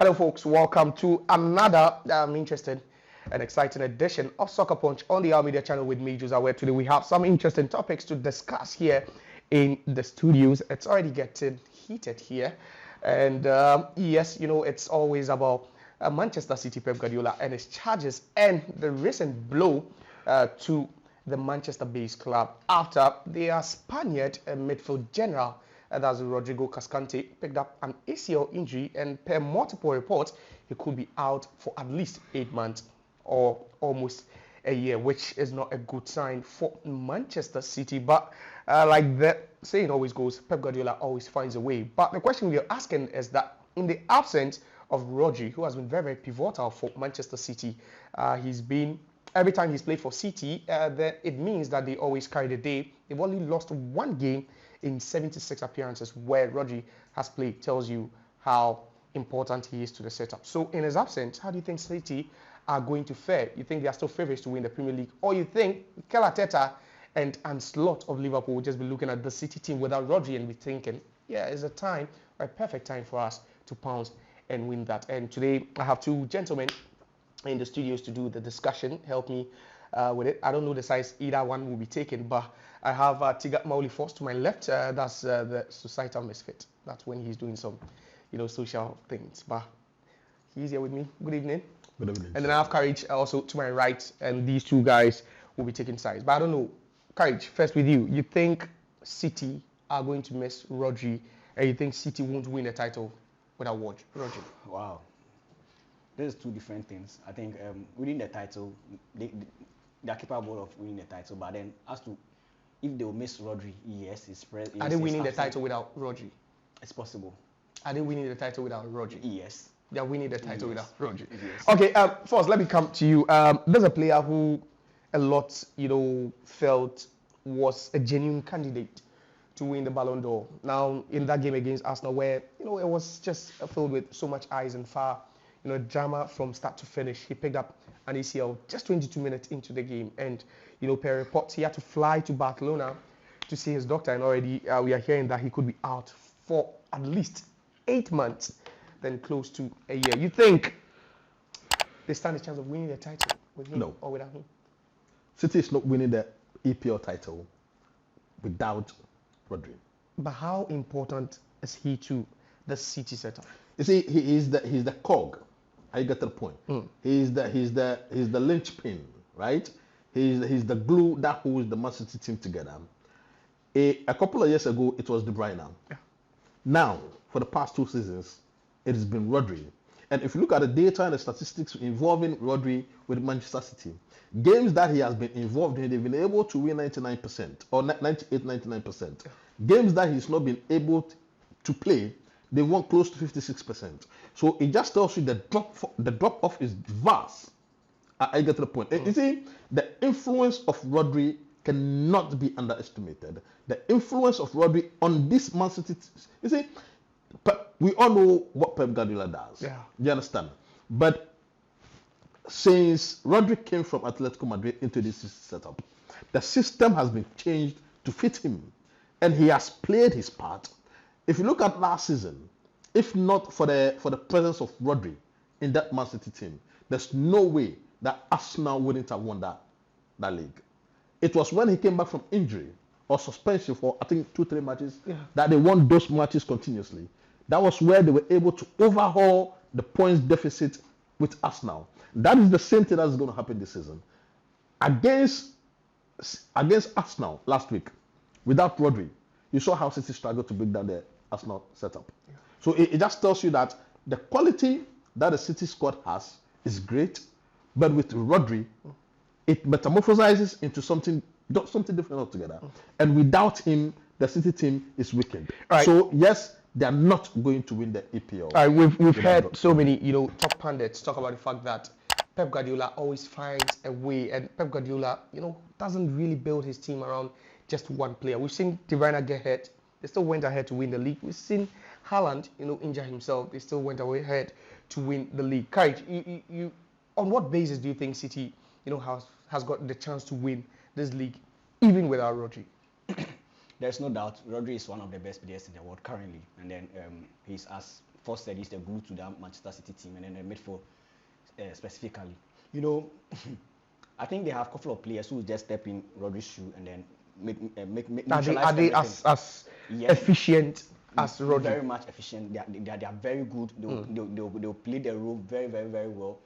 Hello, folks. Welcome to another interesting and exciting edition of Soccer Punch on the Our Media channel with me, Jose. Where today we have some interesting topics to discuss here in the studios. It's already getting heated here, and yes, it's always about Manchester City, Pep Guardiola, and his charges, and the recent blow to the Manchester-based club after their Spaniard midfield general, that's Rodrigo Cascante, picked up an ACL injury, and per multiple reports, he could be out for at least 8 months or almost a year, which is not a good sign for Manchester City. But like the saying always goes, Pep Guardiola always finds a way. But the question we are asking is that in the absence of Rodri, who has been very, very pivotal for Manchester City, he's been every time he's played for City, that it means that they always carry the day. They've only lost one game in 76 appearances where Rodri has played. Tells you how important he is to the setup. So in his absence, how do you think City are going to fare? You think they are still favourites to win the Premier League? Or you think Mikel Arteta and Slot of Liverpool will just be looking at the City team without Rodri and be thinking, yeah, it's a time, a perfect time for us to pounce and win that. And today I have two gentlemen in the studios to do the discussion, help me with it. I don't know the size either one will be taken, but I have Tigat Mauli Force to my left. That's the societal misfit. That's when he's doing some, social things. But he's here with me. Good evening. Good evening. And then I have Courage also to my right, and these two guys will be taking sides. But I don't know, Courage. First with you. You think City are going to miss Rodri, and you think City won't win the title without Rodri? Wow. There's two different things. I think winning the title, they are capable of winning the title, but then as to if they will miss Rodri, yes, it's Are they winning the title without Rodri? It's possible. Are they winning the title without Rodri? Yes. They are winning the title without Rodri. Yes. Okay, first let me come to you. There's a player who a lot, felt was a genuine candidate to win the Ballon d'Or. Now, in that game against Arsenal, where it was just filled with so much eyes and fire, drama from start to finish. He picked up an ACL just 22 minutes into the game, and per reports, he had to fly to Barcelona to see his doctor, and already we are hearing that he could be out for at least 8 months, then close to a year. You think they stand a chance of winning the title with him or without him? City is not winning the EPL title without Rodri. But how important is he to the City setup? You see, he's the cog. I get to the point. He's the linchpin, right? He's the glue that holds the Man City team together. A couple of years ago, it was De Bruyne. Yeah. Now, for the past 2 seasons, it has been Rodri. And if you look at the data and the statistics involving Rodri with Manchester City, games that he has been involved in, they've been able to win 99% or 98, 99%. Games that he's not been able to play, they won close to 56%. So it just tells you the drop off is vast. I get to the point. You see, the influence of Rodri cannot be underestimated. The influence of Rodri on this Man City, you see, we all know what Pep Guardiola does. Yeah. You understand? But since Rodri came from Atletico Madrid into this setup, the system has been changed to fit him, and he has played his part. If you look at last season, if not for the presence of Rodri in that Man City team, there's no way that Arsenal wouldn't have won that league. It was when he came back from injury or suspension for I think 2-3 matches that they won those matches continuously. That was where they were able to overhaul the points deficit with Arsenal. That is the same thing that's going to happen this season. Against Arsenal last week, without Rodri, you saw how City struggled to break down the Arsenal setup. Yeah. So it just tells you that the quality that the City squad has is great, but with Rodri, it metamorphosizes into something different altogether. And without him, the City team is weakened. Right. So yes, they are not going to win the EPL. All right, we've heard so many top pundits talk about the fact that Pep Guardiola always finds a way, and Pep Guardiola doesn't really build his team around just one player. We've seen De Bruyne get hurt. They still went ahead to win the league. We've seen Haaland, injure himself. They still went ahead to win the league. Courage, you on what basis do you think City, has got the chance to win this league, even without Rodri? There's no doubt Rodri is one of the best players in the world currently, and then he's as Foster said, is the glue to that Manchester City team, and then the midfield specifically. You know, I think they have a couple of players who just step in Rodri's shoe and then make Are they as efficient as Rodri? Very much efficient. They are very good. They'll play their role very, very, very well.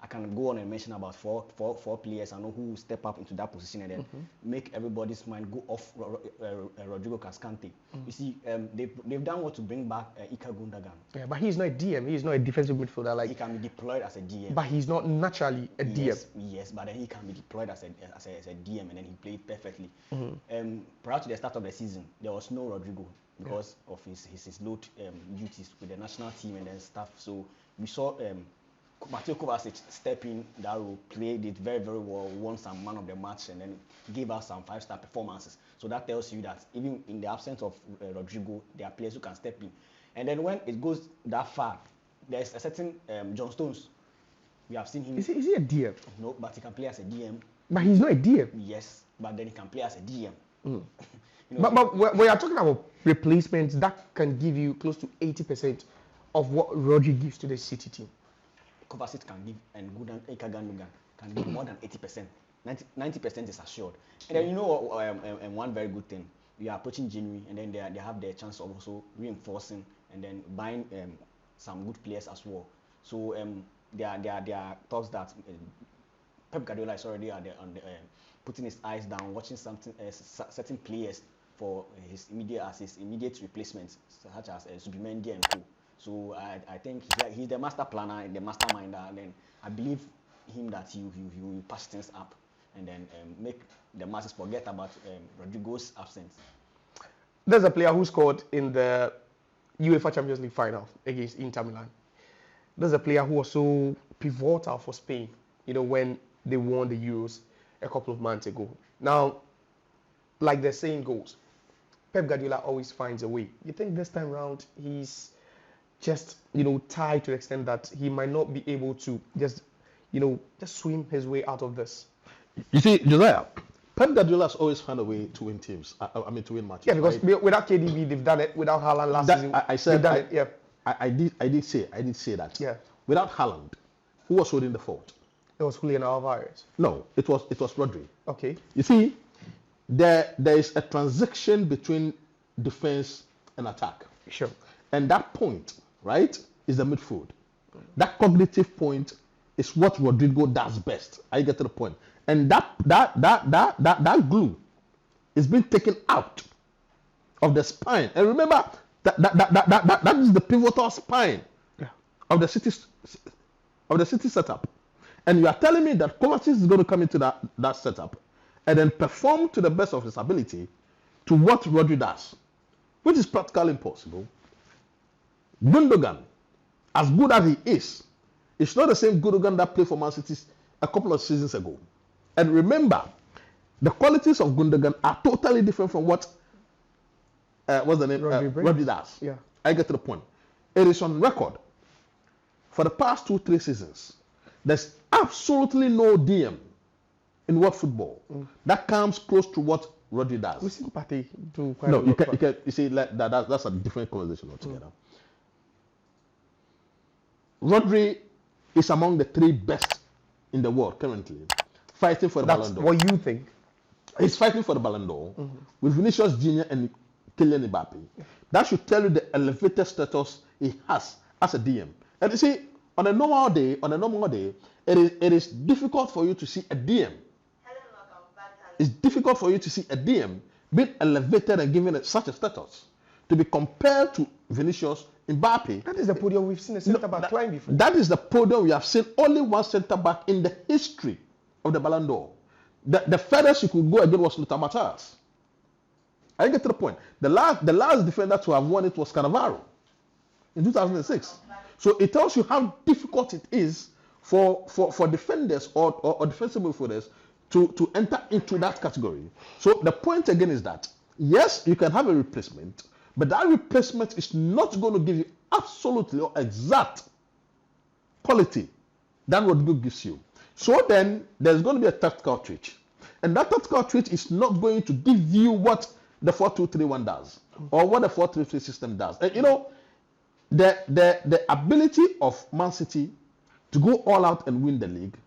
I can go on and mention about four players I know who will step up into that position and then make everybody's mind go off Rodrigo Cascante. You see, they've done what to bring back Ika Gundogan. Yeah, but he's not a DM. He's not a defensive midfielder. Like he can be deployed as a DM. But he's not naturally a DM. Yes, but then he can be deployed as a DM and then he played perfectly. Prior to the start of the season, there was no Rodrigo because of his load duties with the national team and then stuff. So we saw Mateo Kovacic step in that role, played it very, very well, won some man of the match, and then gave us some 5-star performances. So that tells you that even in the absence of Rodrigo, there are players who can step in. And then when it goes that far, there's a certain John Stones. We have seen him. Is he a DM? No, but he can play as a DM. But he's not a DM. Yes, but then he can play as a DM. You know, but we are talking about replacements that can give you close to 80% of what Rodri gives to the City team. Kovacic can give, and Ika Gundogan can give more than 80%. 90% is assured. And then you know one very good thing, we are approaching January, and then they have the chance of also reinforcing and then buying some good players as well. So there are talks that Pep Guardiola is already putting his eyes down, watching certain players for his immediate replacements, such as Zubimendi and co. So I think he's the master planner and the masterminder, and then I believe him that he will patch things up and then make the masses forget about Rodrigo's absence. There's a player who scored in the UEFA Champions League final against Inter Milan. There's a player who was so pivotal for Spain, you know, when they won the Euros a couple of months ago. Now, like the saying goes, Pep Guardiola always finds a way. You think this time around he's just, you know, tied to the extent that he might not be able to just swim his way out of this? You see, Josiah, Pep Guardiola has always found a way to win teams. To win matches. Yeah, because without KDB, they've done it. Without Haaland last season, I said they've done it. Yeah. I did say that. Yeah. Without Haaland, who was holding the fort? It was Julian Alvarez. No, it was Rodri. Okay. You see, there is a transition between defense and attack. Sure. And that point, right, is the midfield. That cognitive point is what Rodrigo does best. I get to the point. And that glue is being taken out of the spine. And remember that is the pivotal spine of the city setup. And you are telling me that Kovacic is going to come into that setup and then perform to the best of his ability to what Rodri does, which is practically impossible. Gundogan, as good as he is, it's not the same Gundogan that played for Man City a couple of seasons ago. And remember, the qualities of Gundogan are totally different from what what's the name? Rodri does. Yeah. I get to the point. It is on record for the past 2-3 seasons. There's absolutely no DM in world football that comes close to what Rodri does. We sympathy to quite no, you see, that's a different conversation altogether. Rodri is among the 3 best in the world currently, fighting for the Ballon d'Or. What you think? He's fighting for the Ballon d'Or with Vinicius Jr. and Kylian Mbappe. That should tell you the elevated status he has as a DM. And you see, on a normal day, it is difficult for you to see a DM. It's difficult for you to see a DM being elevated and given such a status to be compared to Vinicius Mbappe. That is the podium we've seen a centre back climb before. That is the podium we have seen only one centre back in the history of the Ballon d'Or. The furthest you could go again was Lothar Matthäus. I get to the point. The last defender to have won it was Cannavaro in 2006. So it tells you how difficult it is for defenders or defensive midfielders to enter into that category. So the point again is that, yes, you can have a replacement, but that replacement is not going to give you absolutely or exact quality that Rodrigo gives you. So then there's going to be a tactical tweak. And that tactical tweak is not going to give you what the 4-2-3-1 does or what the 4-3-3 system does. And you know, the ability of Man City to go all out and win the league,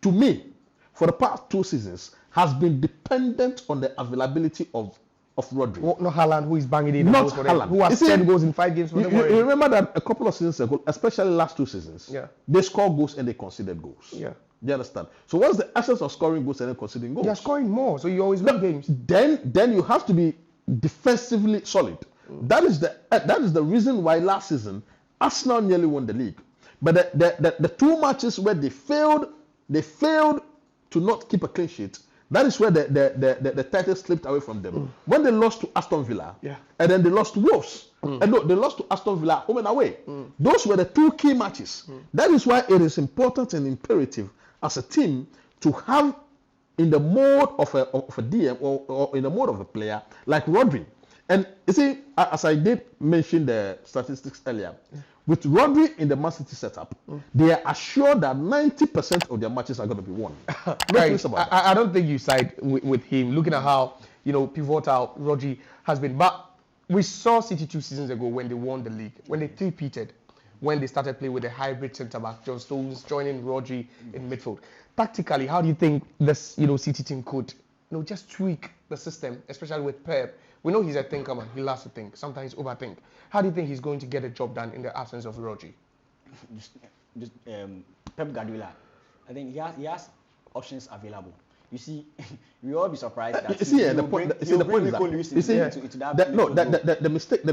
to me, for the past 2 seasons, has been dependent on the availability of Rodri. Well, not Haaland, who is banging in the Not goals for them, Haaland. who has 10 goals in 5 games for them. You remember that a couple of seasons ago, especially last 2 seasons, Yeah. they scored goals and they conceded goals. Yeah. Do you understand? So what's the essence of scoring goals and then conceding goals? You're scoring more, so you always win games. Then you have to be defensively solid. That is the reason why last season Arsenal nearly won the league. But the 2 matches where they failed to not keep a clean sheet. That is where the title slipped away from them. When they lost to Aston Villa, and then they lost to Wolves. And no, they lost to Aston Villa home and away. Those were the 2 key matches. That is why it is important and imperative as a team to have, in the mode of a DM or in the mode of a player like Rodri. And you see, as I did mention the statistics earlier, with Rodri in the Man City setup, they are assured that 90% of their matches are going to be won. Right. I don't think you side with him, looking at how, pivotal Rodri has been. But we saw City 2 seasons ago when they won the league, when they three-peated, when they started playing with a hybrid centre-back, John Stones joining Rodri in midfield. Tactically, how do you think this, City team could, just tweak the system, especially with Pep? We know he's a thinker, man. He loves to think, sometimes overthink. How do you think he's going to get a job done in the absence of Rodri? Pep Guardiola, I think he has options available. You see, we all be surprised that the point is the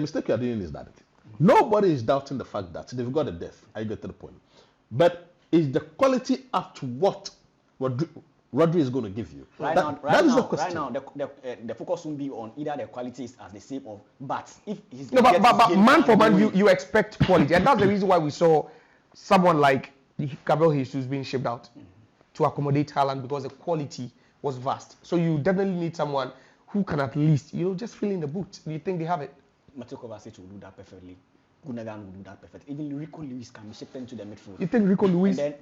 mistake you are doing is that nobody is doubting the fact that they've got a depth. I get to the point, but is the quality up to what Rodri is going to give you? Right now, the focus won't be on either the qualities as the same of, but if he's but man for man, you expect quality, and that's the reason why we saw someone like Gabriel Jesus being shipped out to accommodate Haaland, because the quality was vast. So you definitely need someone who can at least, just fill in the boot. Do you think they have it? Mateo Kovacic will do that perfectly. Gundogan will do that perfectly. Even Rico Lewis can be shipped into the midfield. You think Rico Lewis would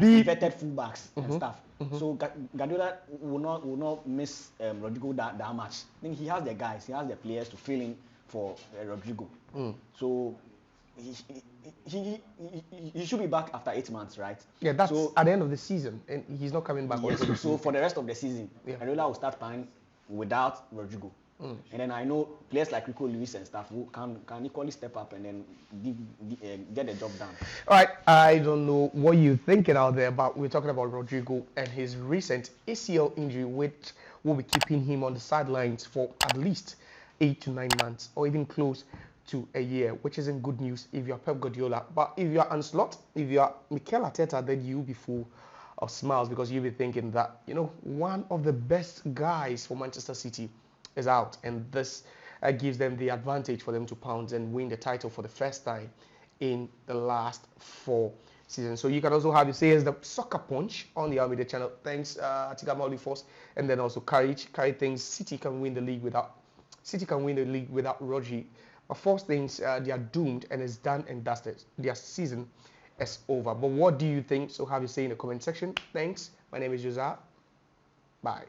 be inverted fullbacks and stuff. So Guardiola will not miss Rodrigo that much. I think he has the guys, he has the players to fill in for Rodrigo. So he should be back after 8 months, right? Yeah, that's at the end of the season, and he's not coming back. Yes, so for the rest of the season, Guardiola will start playing without Rodrigo. And then I know players like Rico Lewis and stuff who can equally step up and then get the job done. All right, I don't know what you're thinking out there, but we're talking about Rodrigo and his recent ACL injury, which will be keeping him on the sidelines for at least 8 to 9 months, or even close to a year, which isn't good news if you're Pep Guardiola. But if you're Ancelotti, if you're Mikel Arteta, then you'll be full of smiles, because you'll be thinking that, one of the best guys for Manchester City is out, and this gives them the advantage for them to pounce and win the title for the first time in the last 4 seasons. So you can also have your say as the Soccer Punch on the Almeida channel. Thanks, Atika Mauli Force, and then also Courage thinks City can win the league without Rodri. But Force thinks they are doomed and it's done and dusted. Their season is over. But what do you think? So have your say in the comment section. Thanks. My name is Josiah. Bye.